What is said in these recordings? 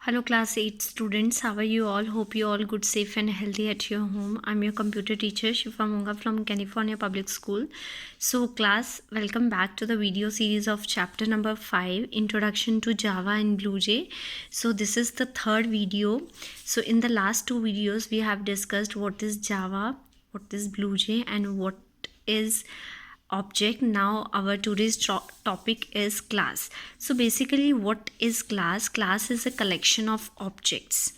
Hello class 8 students, how are you all? Hope you all good, safe and healthy at your home. I'm your computer teacher Shifa Monga from California Public School. So class, welcome back to the video series of chapter number 5, Introduction to Java and BlueJ. So this is the third video. So in the last two videos we have discussed what is Java, what is BlueJ and what is object. Now our today's topic is class. So basically what is class is a collection of objects.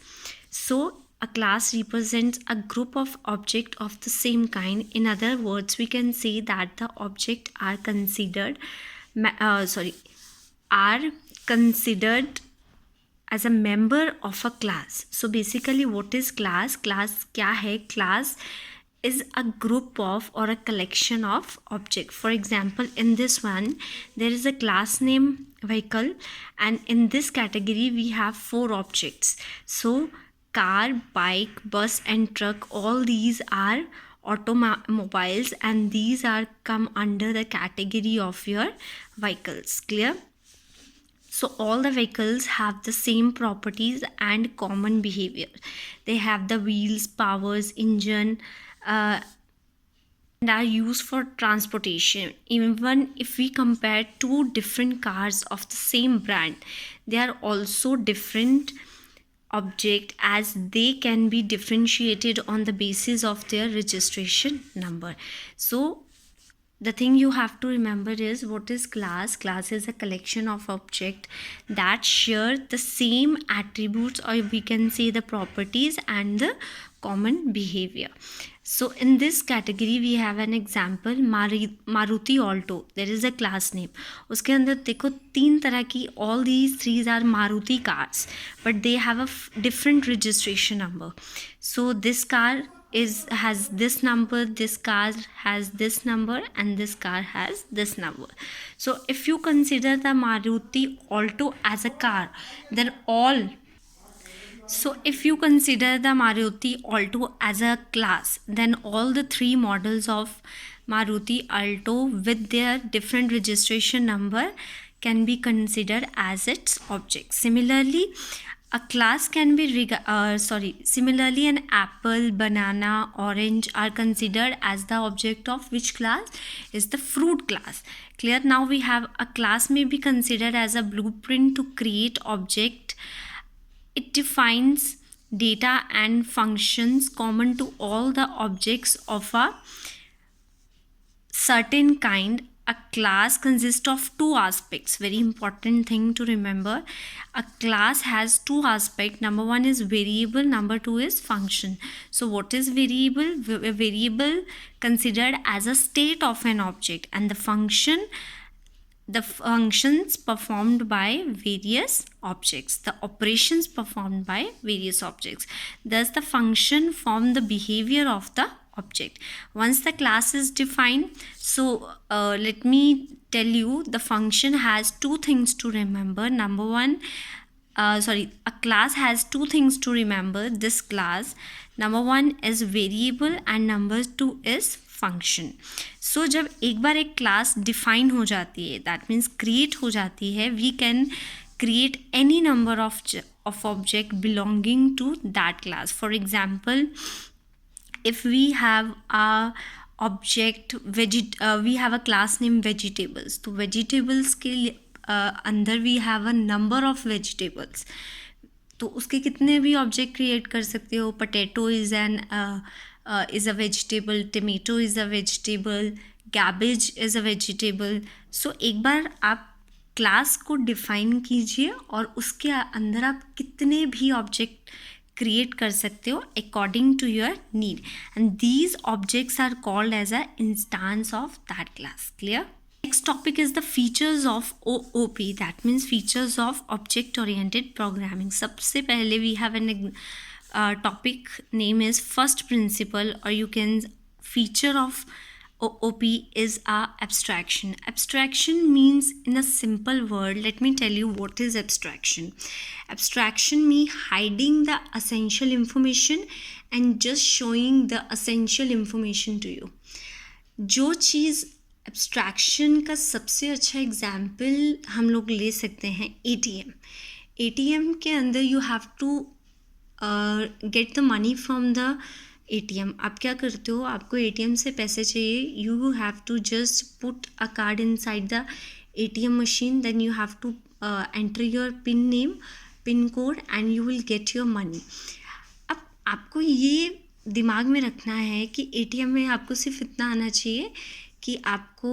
So a class represents a group of objects of the same kind. In other words, we can say that the object are considered as a member of a class. So basically what is class क्या है? Class is a group of or a collection of object. For example, in this one there is a class name vehicle, and in this category we have 4 objects. So car, bike, bus and truck, all these are automobiles and these are come under the category of your vehicles. Clear? So all the vehicles have the same properties and common behavior. They have the wheels, powers, engine, and are used for transportation. Even if we compare two different cars of the same brand, they are also different object as they can be differentiated on the basis of their registration number. So the thing you have to remember is what is class. Class is a collection of objects that share the same attributes, or we can say the properties and the common behavior. So in this category we have an example, Maruti Alto. There is a class name. उसके अंदर देखो 3 तरह की, all these 3 are Maruti cars, but they have a different registration number. So this car has this number, this car has this number, and this car has this number. So if you consider the Maruti Alto as a car, then if you consider the Maruti Alto as a class, then all the 3 models of Maruti Alto with their different registration number can be considered as its object. Similarly, a class can be similarly an apple, banana, orange are considered as the object of which class? Is the fruit class. Clear? Now we have a class may be considered as a blueprint to create object. It defines data and functions common to all the objects of a certain kind. A class consists of 2 aspects. Very important thing to remember. A class has 2 aspects. Number 1 is variable, number 2 is function. So what is variable? A variable considered as a state of an object, and the functions performed by various objects, the operations performed by various objects. Thus the function form the behavior of the object. Once the class is defined, so let me tell you, the function has 2 things to remember. Number 1, a class has 2 things to remember. This class, number 1 is variable and number 2 is function. So जब एक बार एक class define हो जाती है, that means create हो जाती है, we can create any number of object belonging to that class. For example, if we have a object we have a class name vegetables, तो vegetables के अंदर we have a number of vegetables. तो उसके कितने भी object create कर सकते हो. potato is a vegetable, tomato is a vegetable, cabbage is a vegetable. So एक बार आप क्लास को डिफाइन कीजिए और उसके अंदर आप कितने भी ऑब्जेक्ट क्रिएट कर सकते हो according to your need, and these objects are called as a instance of that class. Clear? Next topic is the features of OOP, that means features of object oriented programming. सबसे पहले we have an topic name is first principle, or you can feature of OOP is a abstraction. Abstraction means, in a simple word, let me tell you what is abstraction. Abstraction means hiding the essential information and just showing the essential information to you. जो चीज़ abstraction का सबसे अच्छा example हम लोग ले सकते हैं ATM. ATM के अंदर you have to get the money from the ATM. आप क्या करते हो, आपको ATM से पैसे चाहिए, you have to just put a card inside the ATM machine, then you have to enter your PIN code and you will get your money. अब आपको ये दिमाग में रखना है कि ATM में आपको सिर्फ इतना आना चाहिए कि आपको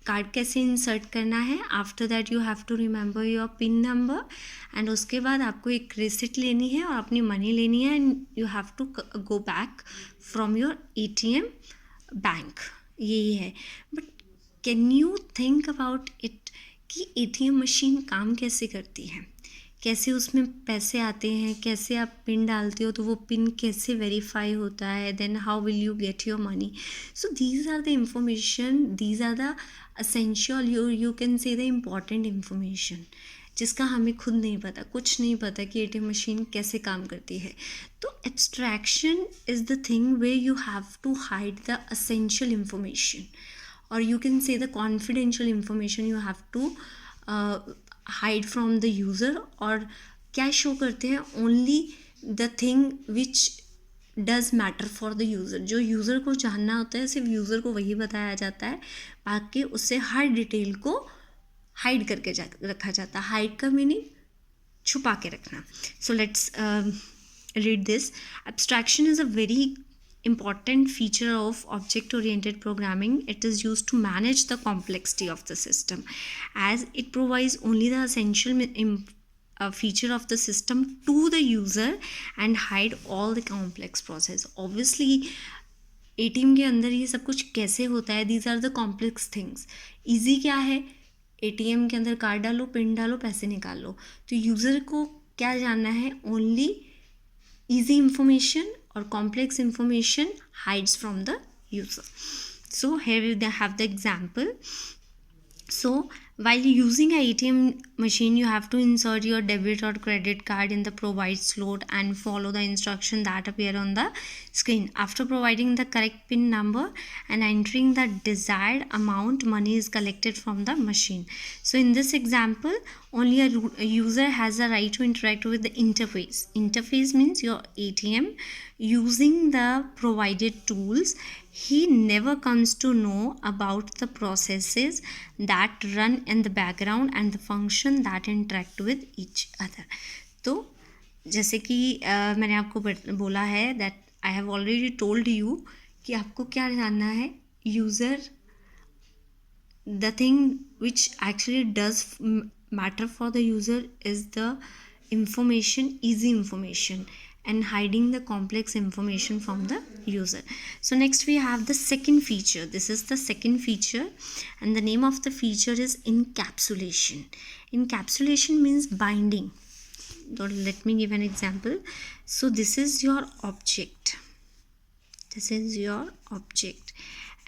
कार्ड कैसे इंसर्ट करना है. After that you have to remember your pin number and उसके बाद आपको एक रिसिट लेनी है और अपनी मनी लेनी है and you have to go back from your ATM bank. यही है. But can you think about it कि ATM मशीन काम कैसे करती है, कैसे उसमें पैसे आते हैं, कैसे आप पिन डालते हो तो वो पिन कैसे वेरीफाई होता है, then how will you get your money. So these are the information, these are the essential, you can say the important information जिसका हमें खुद नहीं पता, कुछ नहीं पता कि ATM मशीन कैसे काम करती है. तो abstraction is the thing way you have to hide the essential information और you can say the confidential information you have to hide from the user. और क्या शो करते हैं, only the thing which does matter for the user. जो user को जानना होता है सिर्फ यूज़र को वही बताया जाता है, बाकी उससे हर डिटेल को हाइड करके रखा जाता है. हाइड का मीनिंग छुपा के रखना. So let's read this. Abstraction is a very important feature of object oriented programming. It is used to manage the complexity of the system as it provides only the essential feature of the system to the user and hide all the complex process. Obviously ATM के अंदर ये सब कुछ कैसे होता है, these are the complex things. easy क्या है, ATM के अंदर कार्ड डालो, पिन डालो, पैसे निकाल लो. तो यूज़र को क्या जानना है, only easy information or complex information hides from the user. So here we have the example. So while using a ATM machine, you have to insert your debit or credit card in the provide slot and follow the instruction that appear on the screen. After providing the correct PIN number and entering the desired amount, money is collected from the machine. So in this example, only a user has the right to interact with the interface. Interface means your ATM using the provided tools. He never comes to know about the processes that run in the background and the function that interact with each other. तो जैसे कि मैंने आपको बोला है that I have already told you कि आपको क्या जानना है, user, the thing which actually does matter for the user is the information, easy information, and hiding the complex information from the user. So next we have the second feature. This is the second feature and the name of the feature is encapsulation. Encapsulation means binding. So let me give an example. So this is your object. This is your object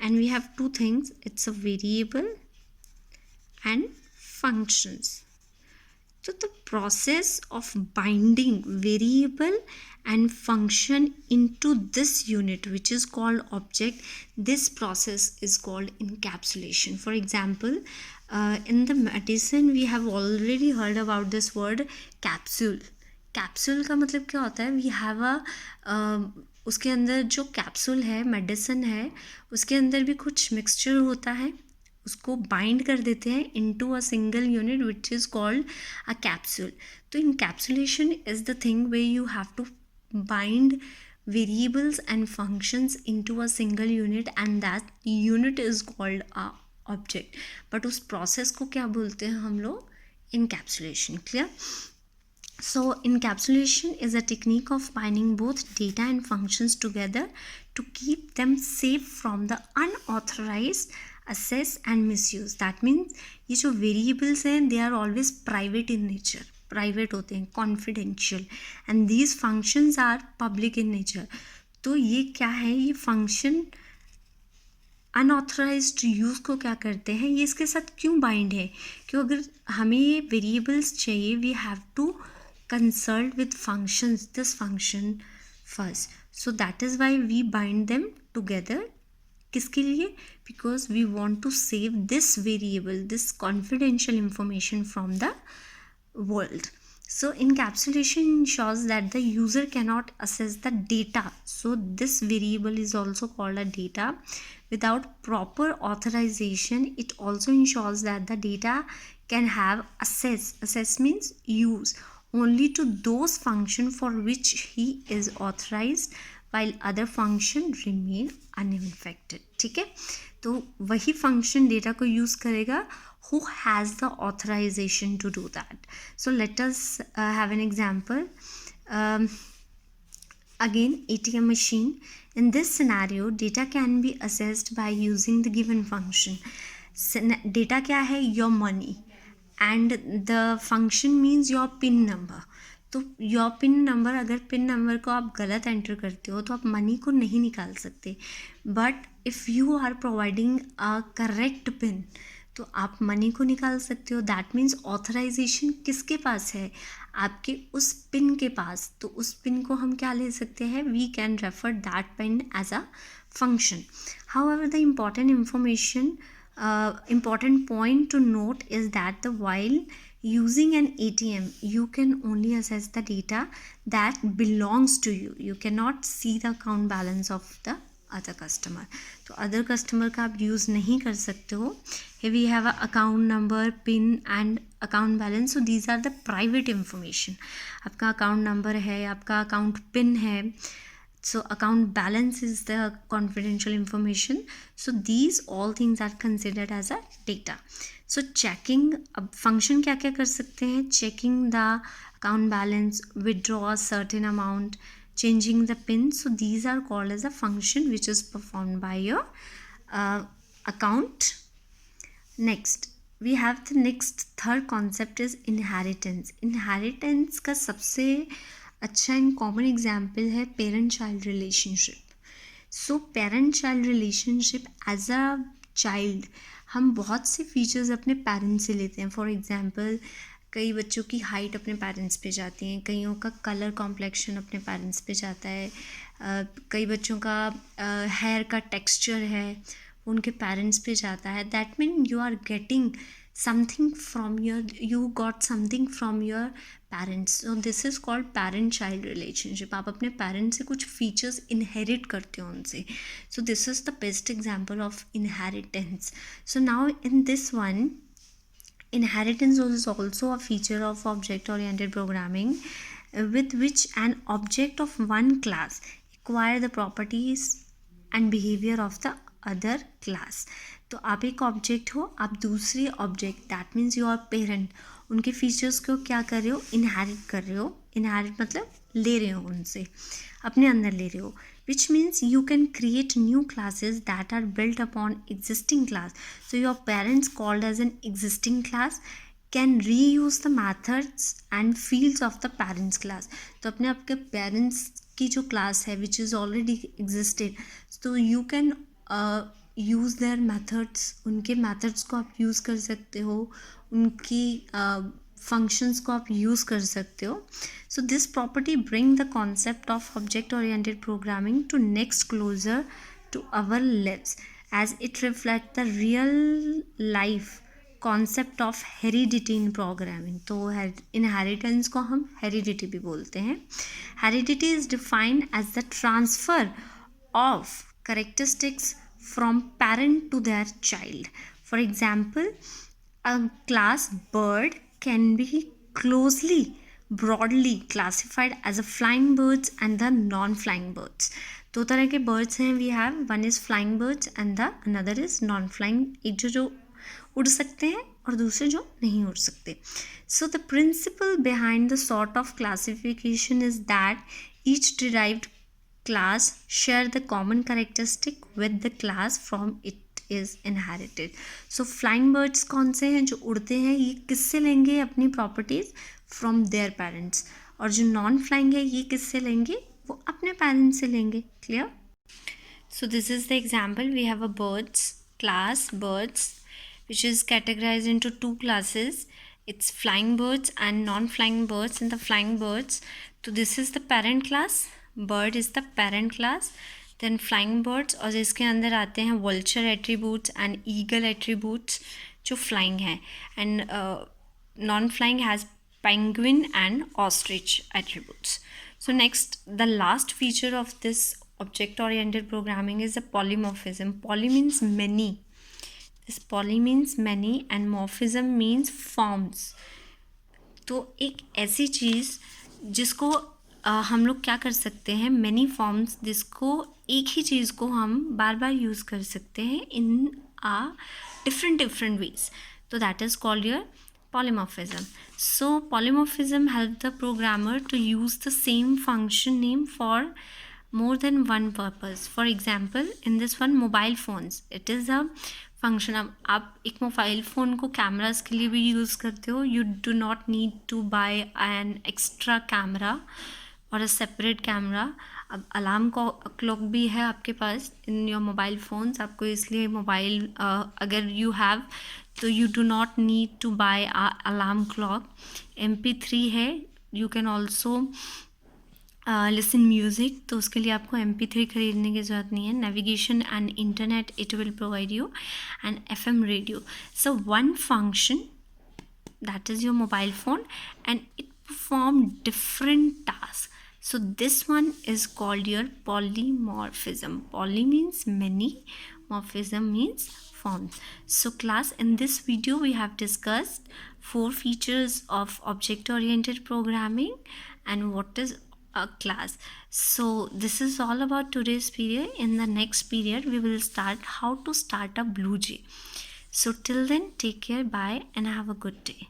and we have two things. It's a variable and functions. So the process of binding variable and function into this unit which is called object, this process is called encapsulation. For example, in the medicine we have already heard about this word capsule. Capsule का मतलब क्या होता है, we have उसके अंदर जो capsule है, medicine है, उसके अंदर भी कुछ मिक्सचर होता है, उसको बाइंड कर देते हैं into a single unit which is called a capsule. तो encapsulation is the thing way you have to bind variables and functions into a single unit and that unit is called a object. But उस process को क्या बोलते हैं हम लोग, encapsulation. Clear? So encapsulation is a technique of binding both data and functions together to keep them safe from the unauthorized access and misuse. That means ये जो variables हैं they are always private in nature, private होते हैं, confidential, and these functions are public in nature. तो ये क्या है, ये function अनऑथराइज्ड यूज़ को क्या करते हैं, ये इसके साथ क्यों बाइंड है, क्यों अगर हमें ये वेरिएबल्स चाहिए we have to consult with functions, this function first. So that is why we bind them together. किसके लिए, because we want to save this variable, this confidential information from the world. So encapsulation ensures that the user cannot access the data. So this variable is also called a data. Without proper authorization, it also ensures that the data can have access. Access means use only to those functions for which he is authorized, while other function remain uninfected. ठीक है, तो वही function data को use करेगा who has the authorization to do that. So let us have an example. Again, ATM machine. In this scenario, data can be accessed by using the given function. Data क्या है? Your money. And the function means your PIN number. तो your pin number, अगर pin number को आप गलत enter करते हो तो आप मनी को नहीं निकाल सकते. But if you are providing a correct pin तो आप मनी को निकाल सकते हो. दैट मीन्स ऑथराइजेशन किसके पास है? आपके उस पिन के पास. तो उस पिन को हम क्या ले सकते हैं? We can refer that pin as a function. However, the important point to note is that while using an ATM, you can only access the data that belongs to you. You cannot see the account balance of the other customer. तो other customer का आप use नहीं कर सकते हो. Here we have a account number, PIN and account balance. So these are the private information. आपका account number है, आपका account PIN है. So account balance is the confidential information. So these all things are considered as a data. So checking, अब function क्या क्या कर सकते हैं? Checking the account balance, withdraw a certain amount, changing the PIN. So these are called as a function which is performed by your account. Next, we have the third concept is inheritance. Inheritance का सबसे अच्छा and common example है parent child relationship. So parent child relationship, as a child हम बहुत से features अपने parents से लेते हैं. फॉर एग्जांपल, कई बच्चों की हाइट अपने पेरेंट्स पे जाती हैं, कईयों का कलर कॉम्प्लेक्शन अपने पेरेंट्स पे जाता है, कई बच्चों का हेयर का टेक्सचर है उनके पेरेंट्स पे जाता है. That mean you are getting something from you got something from your parents. So this is called parent child relationship. आप अपने parents से कुछ features inherit करते हो उनसे. So this is the best example of inheritance. So now in this one, inheritance is also a feature of object oriented programming with which an object of one class acquire the properties and behavior of the other class. तो आप एक object हो, आप दूसरे object, that means your parent, उनके features को क्या कर रहे हो? इनहेरिट कर रहे हो. इनहेरिट मतलब ले रहे हो उनसे, अपने अंदर ले रहे हो. Which means you can create new classes that are built upon existing class. So your parents called as an existing class can reuse the methods and fields of the parents class. तो अपने आपके parents की जो class है which is already existed, तो you can use their methods. उनके methods को आप यूज़ कर सकते हो, उनकी फंक्शंस को आप यूज़ कर सकते हो. So this property bring the concept of object oriented programming to next closer to our lives as it reflect the real life concept of heredity in programming. तो इनहेरिटेंस को हम हेरिडिटी भी बोलते हैं. Heredity is defined as the transfer of characteristics from parent to their child. For example, a class bird can be broadly classified as a flying birds and the non-flying birds. दो तरह के birds हैं we have. One is flying birds and the another is non-flying. एक जो उड़ सकते हैं और दूसरे जो नहीं उड़ सकते. So the principle behind the sort of classification is that each derived class share the common characteristic with the class from it is inherited. So flying birds कौन से हैं? जो उड़ते हैं, ये किससे लेंगे अपनी properties? From their parents. और जो non flying है ये किससे लेंगे? वो अपने parents से लेंगे. Clear? So this is the example. We have a birds class, birds, which is categorized into two classes. It's flying birds and non-flying birds. In the flying birds, so this is the parent class. Bird is the parent class. Then flying birds, और इसके अंदर आते हैं vulture attributes and eagle attributes जो flying है. And non-flying has penguin and ostrich attributes. So next, the last feature of this object oriented programming is the polymorphism. Poly means many. This poly means many and morphism means forms. तो एक ऐसी चीज़ जिसको हम लोग क्या कर सकते हैं, मैनी फॉर्म्स, जिसको एक ही चीज़ को हम बार बार यूज़ कर सकते हैं इन आ different ways. So that is called your polymorphism. So polymorphism helps the programmer to use the same function name for more than one purpose. For example, in this one, mobile phones, it is a function. अब आप एक mobile phone को cameras के लिए भी use करते हो. You do not need to buy an extra camera or a separate camera. अब अलार्म क्लॉक भी है आपके पास इन योर मोबाइल फ़ोन्स. आपको इसलिए मोबाइल अगर यू हैव तो you do not need to buy alarm clock. MP3 है, you can also listen music, तो उसके लिए आपको MP3 खरीदने की ज़रूरत नहीं है. Navigation and internet it will provide you, and FM radio. So one function that is your mobile phone and it perform different tasks. So this one is called your polymorphism. Poly means many, morphism means form. So class, in this video we have discussed 4 features of object oriented programming and what is a class. So this is all about today's period. In the next period we will start how to start a BlueJ. So till then, take care, bye, and have a good day.